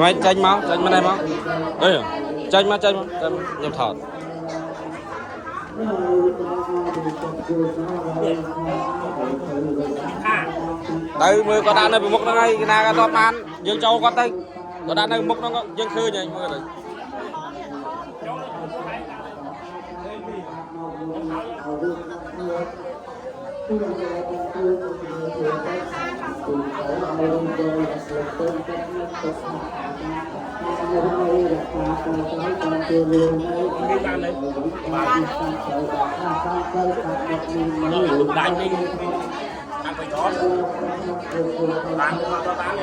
Mày tranh máu, tranh bên này máu. Ê, tranh mà nhập thọt. Đây mới có đàn này bị mốc nó ngay, cái nào cái top man, dương châu có tay, có đàn này mốc nó dương khơi nhỉ mọi người. Đánh đi, ăn phải chó, bán cho bán đi.